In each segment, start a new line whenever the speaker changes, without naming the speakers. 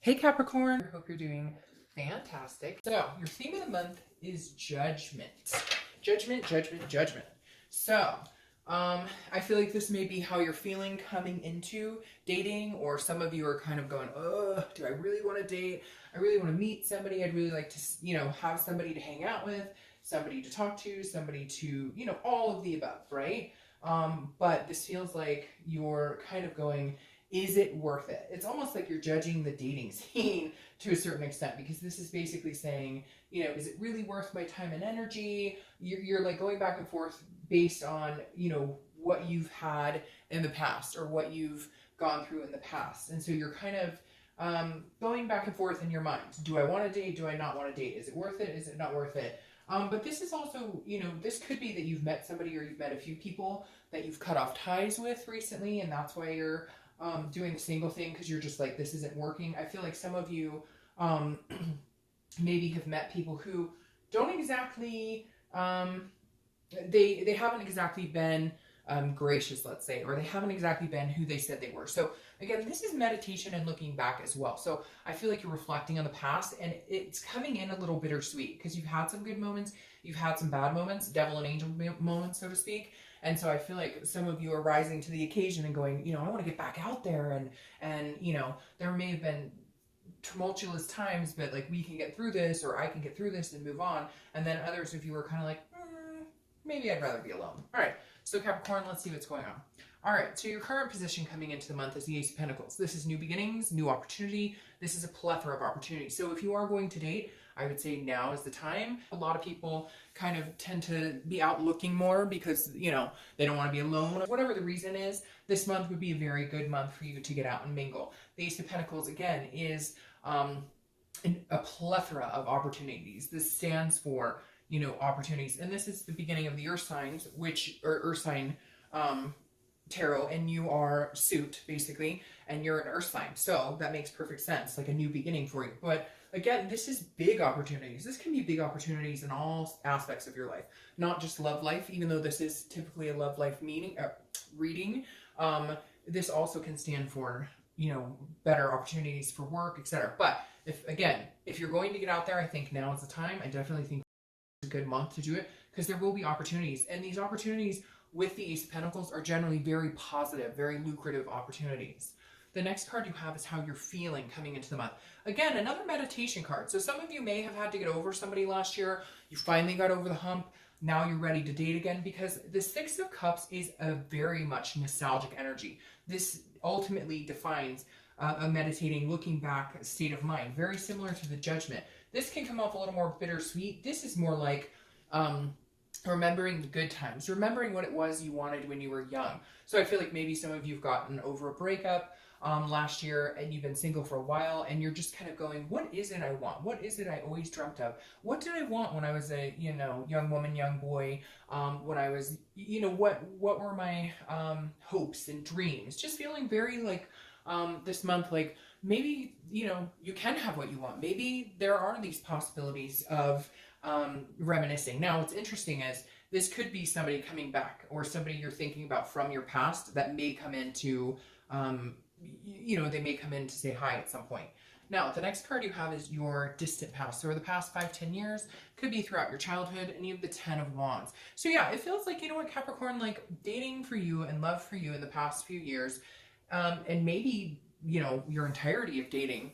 Hey Capricorn, I hope you're doing fantastic. So your theme of the month is judgment. Judgment, judgment, judgment. So I feel like this may be how you're feeling coming into dating, or some of you are kind of going, oh, do I really want to date? I really want to meet somebody. I'd really like to, have somebody to hang out with, somebody to talk to, somebody to, all of the above, right? But this feels like you're kind of going, is it worth it? It's almost like you're judging the dating scene to a certain extent, because this is basically saying, is it really worth my time and energy? You're like going back and forth based on, what you've had in the past or what you've gone through in the past. And so you're kind of going back and forth in your mind. Do I want to date? Do I not want to date? Is it worth it? Is it not worth it? But this is also, this could be that you've met somebody, or you've met a few people that you've cut off ties with recently, and that's why you're doing the single thing, because you're just like, this isn't working. I feel like some of you maybe have met people who don't exactly, they haven't exactly been gracious, let's say, or they haven't exactly been who they said they were. So again, this is meditation and looking back as well. So I feel like you're reflecting on the past, and it's coming in a little bittersweet, because you've had some good moments, you've had some bad moments, devil and angel moments, so to speak. And so I feel like some of you are rising to the occasion and going, I want to get back out there, and there may have been tumultuous times, but like, we can get through this, or I can get through this and move on. And then others of you are kind of like, maybe I'd rather be alone. All right, so Capricorn, let's see what's going on. All right, so your current position coming into the month is the Ace of Pentacles. This is new beginnings, new opportunity. This is a plethora of opportunities. So if you are going to date, I would say now is the time. A lot of people kind of tend to be out looking more because, they don't want to be alone. Whatever the reason is, this month would be a very good month for you to get out and mingle. The Ace of Pentacles, again, is a plethora of opportunities. This stands for, opportunities. And this is the beginning of the Earth signs, Earth sign tarot, and you are suit, basically, and you're an Earth sign. So that makes perfect sense, like a new beginning for you. But again, this is big opportunities. This can be big opportunities in all aspects of your life, not just love life, even though this is typically a love life reading. This also can stand for, better opportunities for work, etc. But if you're going to get out there, I think now is the time. I definitely think it's a good month to do it, because there will be opportunities, and these opportunities with the Ace of Pentacles are generally very positive, very lucrative opportunities. The next card you have is how you're feeling coming into the month. Again, another meditation card. So some of you may have had to get over somebody last year. You finally got over the hump. Now you're ready to date again, because the Six of Cups is a very much nostalgic energy. This ultimately defines a meditating, looking back state of mind, very similar to the Judgment. This can come off a little more bittersweet. This is more like remembering the good times, remembering what it was you wanted when you were young. So I feel like maybe some of you have gotten over a breakup last year, and you've been single for a while, and you're just kind of going, what is it I want? What is it I always dreamt of? What did I want when I was a, young woman, young boy? When I was, what were my hopes and dreams? Just feeling very like this month, like maybe, you can have what you want. Maybe there are these possibilities of reminiscing. Now, what's interesting is this could be somebody coming back, or somebody you're thinking about from your past that may come into, they may come in to say hi at some point. Now, the next card you have is your distant past, or the past 5-10 years, could be throughout your childhood, and you have the 10 of Wands. So yeah, it feels like, Capricorn, like dating for you and love for you in the past few years, and maybe, your entirety of dating,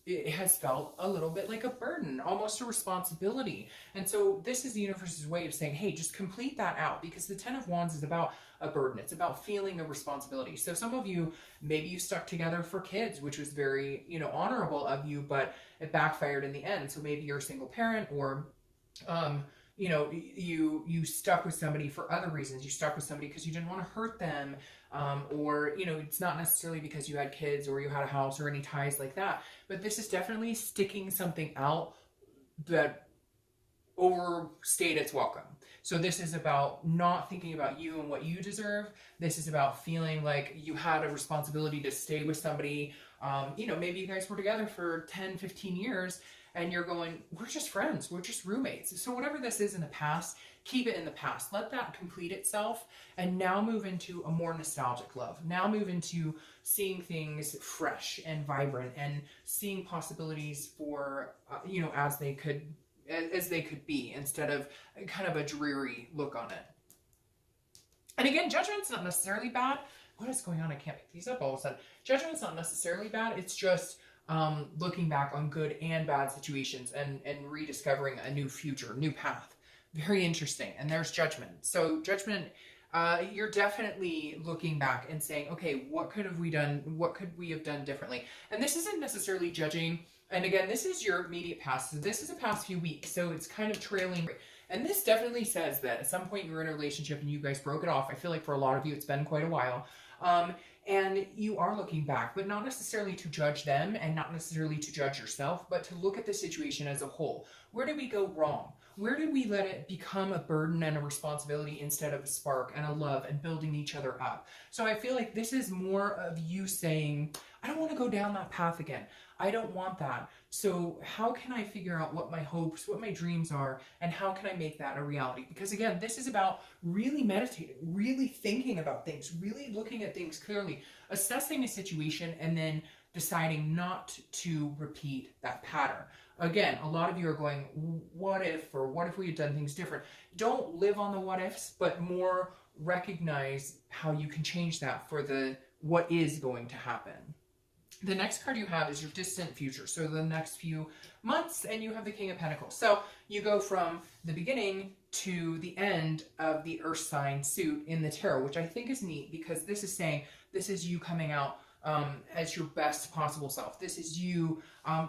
it has felt a little bit like a burden, almost a responsibility. And so this is the universe's way of saying, hey, just complete that out, because the 10 of Wands is about a burden. It's about feeling a responsibility. So some of you, maybe you stuck together for kids, which was very, honorable of you, but it backfired in the end. So maybe you're a single parent, or you stuck with somebody for other reasons. You stuck with somebody because you didn't want to hurt them, or it's not necessarily because you had kids or you had a house or any ties like that. But this is definitely sticking something out that overstayed its welcome. So this is about not thinking about you and what you deserve. This is about feeling like you had a responsibility to stay with somebody. Maybe you guys were together for 10, 15 years, and you're going, we're just friends, we're just roommates. So whatever this is in the past, keep it in the past. Let that complete itself, and now move into a more nostalgic love. Now move into seeing things fresh and vibrant, and seeing possibilities for, you know, as they could be, instead of kind of a dreary look on it. And again, judgment's not necessarily bad. What is going on? I can't pick these up all of a sudden. Judgment's not necessarily bad. It's just looking back on good and bad situations, and rediscovering a new future, new path. Very interesting. And there's judgment. So judgment, you're definitely looking back and saying, okay, what could we have done differently? And this isn't necessarily judging. And again, this is your immediate past. So this is a past few weeks. So it's kind of trailing. And this definitely says that at some point you were in a relationship and you guys broke it off. I feel like for a lot of you, it's been quite a while. And you are looking back, but not necessarily to judge them, and not necessarily to judge yourself, but to look at the situation as a whole. Where did we go wrong? Where did we let it become a burden and a responsibility instead of a spark and a love and building each other up? So I feel like this is more of you saying, I don't want to go down that path again. I don't want that. So how can I figure out what my hopes, what my dreams are, and how can I make that a reality? Because again, this is about really meditating, really thinking about things, really looking at things clearly, assessing a situation, and then deciding not to repeat that pattern. Again, a lot of you are going, what if, or what if we had done things different? Don't live on the what ifs, but more recognize how you can change that for the what is going to happen. The next card you have is your distant future. So the next few months, and you have the King of Pentacles. So you go from the beginning to the end of the Earth sign suit in the tarot, which I think is neat, because this is saying this is you coming out as your best possible self. This is you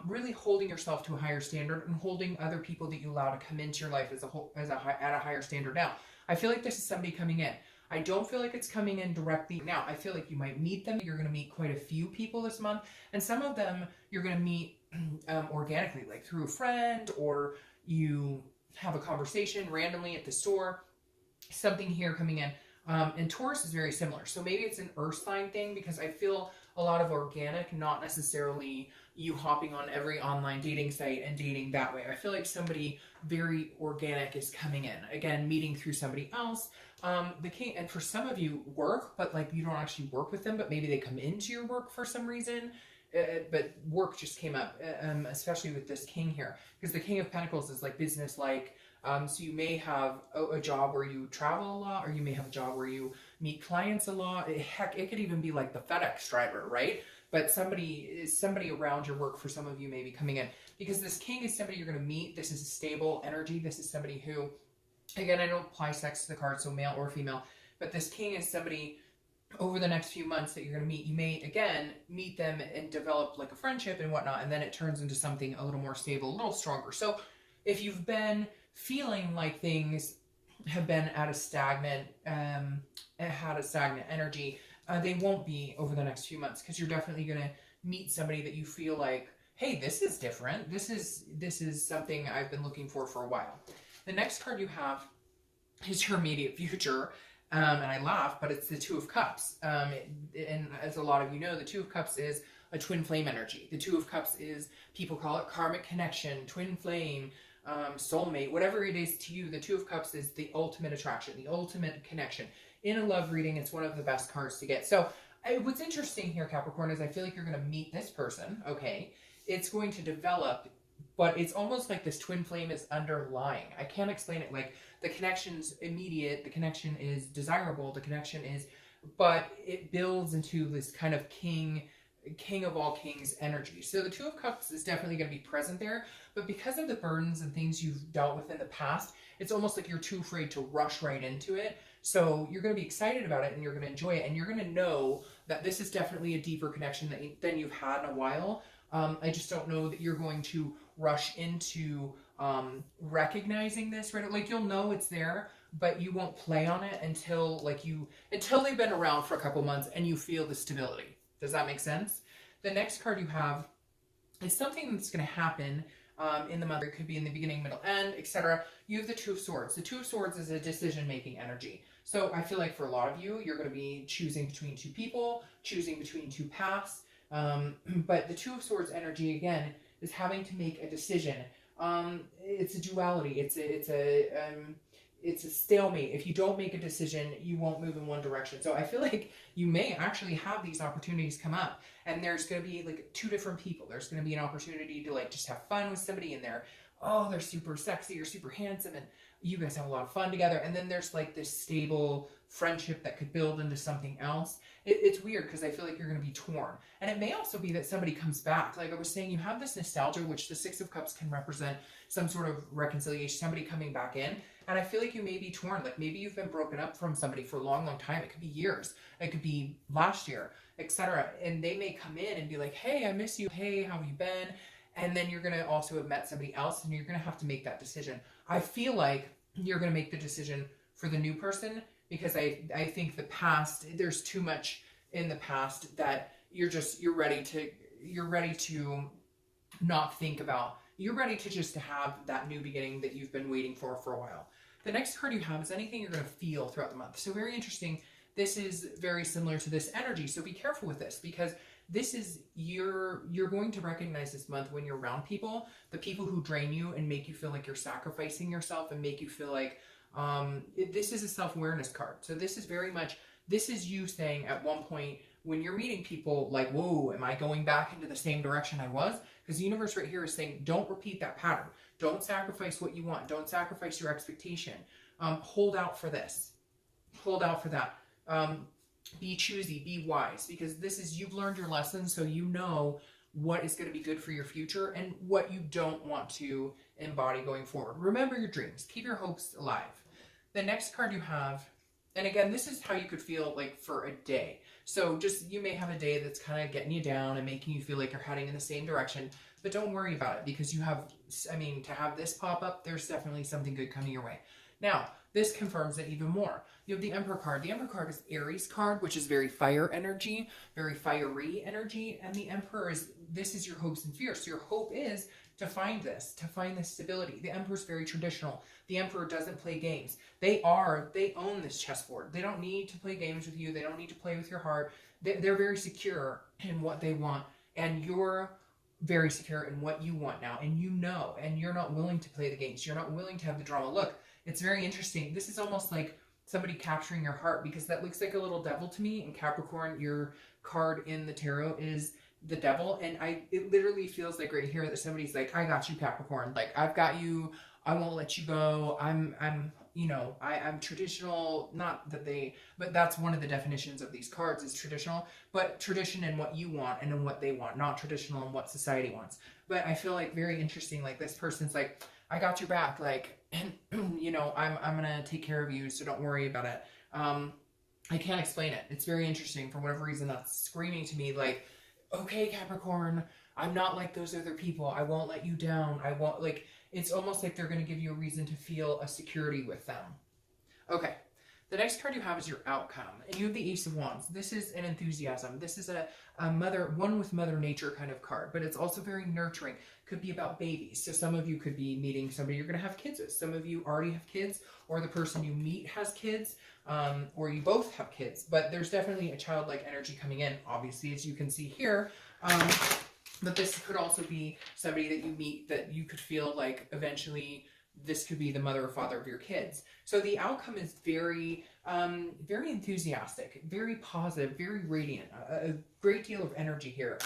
really holding yourself to a higher standard, and holding other people that you allow to come into your life as at a higher standard. Now, I feel like this is somebody coming in. I don't feel like it's coming in directly. Now, I feel like you might meet them. You're going to meet quite a few people this month. And some of them you're going to meet organically, like through a friend, or you have a conversation randomly at the store. Something here coming in. And Taurus is very similar. So maybe it's an earth sign thing, because I feel a lot of organic, not necessarily you hopping on every online dating site and dating that way. I feel like somebody very organic is coming in. Again, meeting through somebody else. The King, and for some of you work, but like you don't actually work with them, but maybe they come into your work for some reason. But work just came up, especially with this King here, because the King of Pentacles is like business-like. So you may have a job where you travel a lot, or you may have a job where you meet clients a lot. Heck, it could even be like the FedEx driver, right? But somebody around your work for some of you may be coming in, because this King is somebody you're going to meet. This is a stable energy. This is somebody who, again, I don't apply sex to the card, so male or female, but this King is somebody over the next few months that you're going to meet. You may, again, meet them and develop like a friendship and whatnot, and then it turns into something a little more stable, a little stronger. So if you've been feeling like things have been at a stagnant, had a stagnant energy, they won't be over the next few months, because you're definitely going to meet somebody that you feel like, hey, this is different. This is something I've been looking for a while. The next card you have is your immediate future. And I laugh, but it's the Two of Cups. And as a lot of you know, the Two of Cups is a twin flame energy. The Two of Cups is, people call it karmic connection, twin flame, soulmate, whatever it is to you. The Two of Cups is the ultimate attraction, the ultimate connection. In a love reading, it's one of the best cards to get. So what's interesting here, Capricorn, is I feel like you're going to meet this person, okay? It's going to develop, but it's almost like this twin flame is underlying. I can't explain it. Like, the connection's immediate, the connection is desirable, the connection is, but it builds into this kind of king of all kings energy. So the Two of Cups is definitely going to be present there, but because of the burdens and things you've dealt with in the past, it's almost like you're too afraid to rush right into it. So you're going to be excited about it, and you're going to enjoy it, and you're going to know that this is definitely a deeper connection than you've had in a while. I just don't know that you're going to rush into recognizing this, right? Like, you'll know it's there, but you won't play on it until they've been around for a couple months and you feel the stability. Does that make sense? The next card you have is something that's going to happen in the month. It could be in the beginning, middle, end, etc. You have the Two of Swords. The Two of Swords is a decision-making energy. So I feel like for a lot of you, you're going to be choosing between two people, choosing between two paths. But the Two of Swords energy, again, is having to make a decision. It's a duality. It's a stalemate. If you don't make a decision, you won't move in one direction. So I feel like you may actually have these opportunities come up, and there's going to be like two different people. There's going to be an opportunity to like just have fun with somebody in there. Oh, they're super sexy or super handsome, and you guys have a lot of fun together. And then there's like this stable friendship that could build into something else. It's weird because I feel like you're going to be torn. And it may also be that somebody comes back. Like I was saying, you have this nostalgia, which the Six of Cups can represent some sort of reconciliation, somebody coming back in. And I feel like you may be torn. Like maybe you've been broken up from somebody for a long, long time. It could be years. It could be last year, etc. And they may come in and be like, hey, I miss you. Hey, how have you been? And then you're going to also have met somebody else, and you're going to have to make that decision. I feel like you're going to make the decision for the new person, because I think the past, there's too much in the past that you're ready to not think about. You're ready to just have that new beginning that you've been waiting for a while. The next card you have is anything you're going to feel throughout the month. So very interesting. This is very similar to this energy. So be careful with this, because this is, you're going to recognize this month when you're around people, the people who drain you and make you feel like you're sacrificing yourself and make you feel like, this is a self-awareness card. So this is very much, this is you saying at one point when you're meeting people like, whoa, am I going back into the same direction I was? Because the universe right here is saying, don't repeat that pattern. Don't sacrifice what you want. Don't sacrifice your expectation. Hold out for this. Hold out for that. Be choosy, be wise, because this is, you've learned your lessons, so you know what is going to be good for your future and what you don't want to embody going forward. Remember your dreams. Keep your hopes alive. The next card you have, and again, this is how you could feel like for a day. So just, you may have a day that's kind of getting you down and making you feel like you're heading in the same direction, but don't worry about it, because you have, I mean, to have this pop up, there's definitely something good coming your way. Now, this confirms it even more. You have the Emperor card. The Emperor card is Aries card, which is very fire energy, very fiery energy. And the Emperor is, this is your hopes and fears. So your hope is to find this stability. The Emperor is very traditional. The Emperor doesn't play games. They own this chessboard. They don't need to play games with you. They don't need to play with your heart. They're very secure in what they want. And you're very secure in what you want now. And you know, and you're not willing to play the games. You're not willing to have the drama. Look, it's very interesting. This is almost like somebody capturing your heart, because that looks like a little devil to me. In Capricorn, your card in the tarot is the devil. And it literally feels like right here that somebody's like, I got you, Capricorn. Like, I've got you. I won't let you go. I'm traditional. Not that but that's one of the definitions of these cards is traditional, but tradition in what you want and in what they want, not traditional in what society wants. But I feel like very interesting. Like this person's like, I got your back. Like, you know, I'm going to take care of you. So don't worry about it. I can't explain it. It's very interesting. For whatever reason, that's screaming to me like, okay, Capricorn, I'm not like those other people. I won't let you down. I won't, like, it's almost like they're going to give you a reason to feel a security with them. Okay. The next card you have is your outcome, and you have the Ace of Wands. This is an enthusiasm. This is a one with Mother Nature kind of card, but it's also very nurturing. Could be about babies. So some of you could be meeting somebody you're going to have kids with. Some of you already have kids, or the person you meet has kids, or you both have kids. But there's definitely a childlike energy coming in, obviously, as you can see here. But this could also be somebody that you meet that you could feel like eventually this could be the mother or father of your kids. So the outcome is very, very enthusiastic, very positive, very radiant, a great deal of energy here.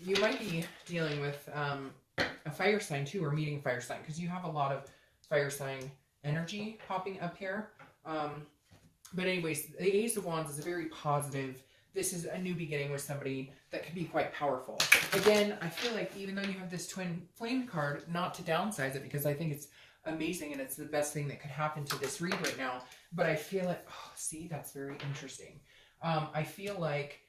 You might be dealing with a fire sign too, or meeting a fire sign, because you have a lot of fire sign energy popping up here. But anyways, the Ace of Wands is a very positive, this is a new beginning with somebody that can be quite powerful. Again, I feel like even though you have this twin flame card, not to downsize it, because I think it's amazing and it's the best thing that could happen to this read right now. But I feel like, oh, see, that's very interesting. I feel like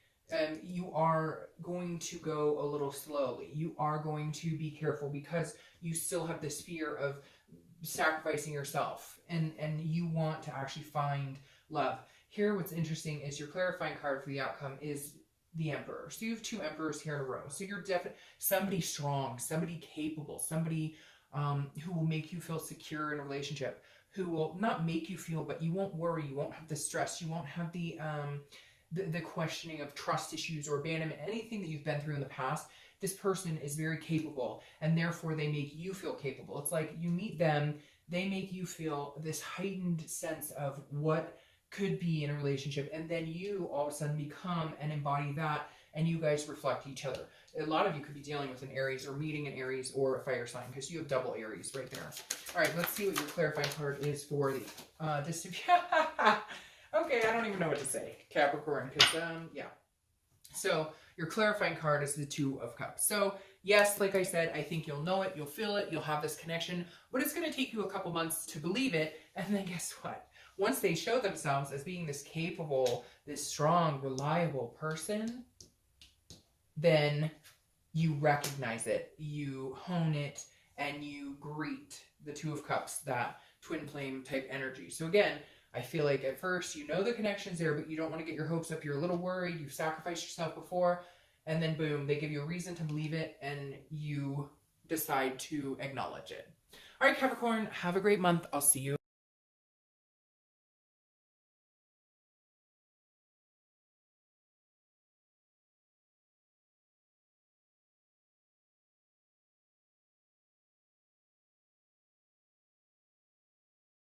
you are going to go a little slowly. You are going to be careful because you still have this fear of sacrificing yourself, and you want to actually find love. Here, what's interesting is your clarifying card for the outcome is the Emperor. So you have two Emperors here in a row. So you're definitely somebody strong, somebody capable, somebody who will make you feel secure in a relationship, who will not make you feel, but you won't worry, you won't have the stress, you won't have the the questioning of trust issues or abandonment, anything that you've been through in the past, this person is very capable, and therefore they make you feel capable. It's like you meet them, they make you feel this heightened sense of what could be in a relationship, and then you all of a sudden become and embody that, and you guys reflect each other. A lot of you could be dealing with an Aries or meeting an Aries or a fire sign, because you have double Aries right there. All right, let's see what your clarifying card is for the this. Okay, I don't even know what to say, Capricorn, because yeah. So your clarifying card is the Two of Cups. So yes, like I said, I think you'll know it, you'll feel it, you'll have this connection, but it's going to take you a couple months to believe it. And then guess what? Once they show themselves as being this capable, this strong, reliable person, then you recognize it, you hone it, and you greet the Two of Cups, that twin flame type energy. So again, I feel like at first you know the connection's there, but you don't want to get your hopes up. You're a little worried. You've sacrificed yourself before, and then boom, they give you a reason to believe it, and you decide to acknowledge it. All right, Capricorn, have a great month. I'll see you.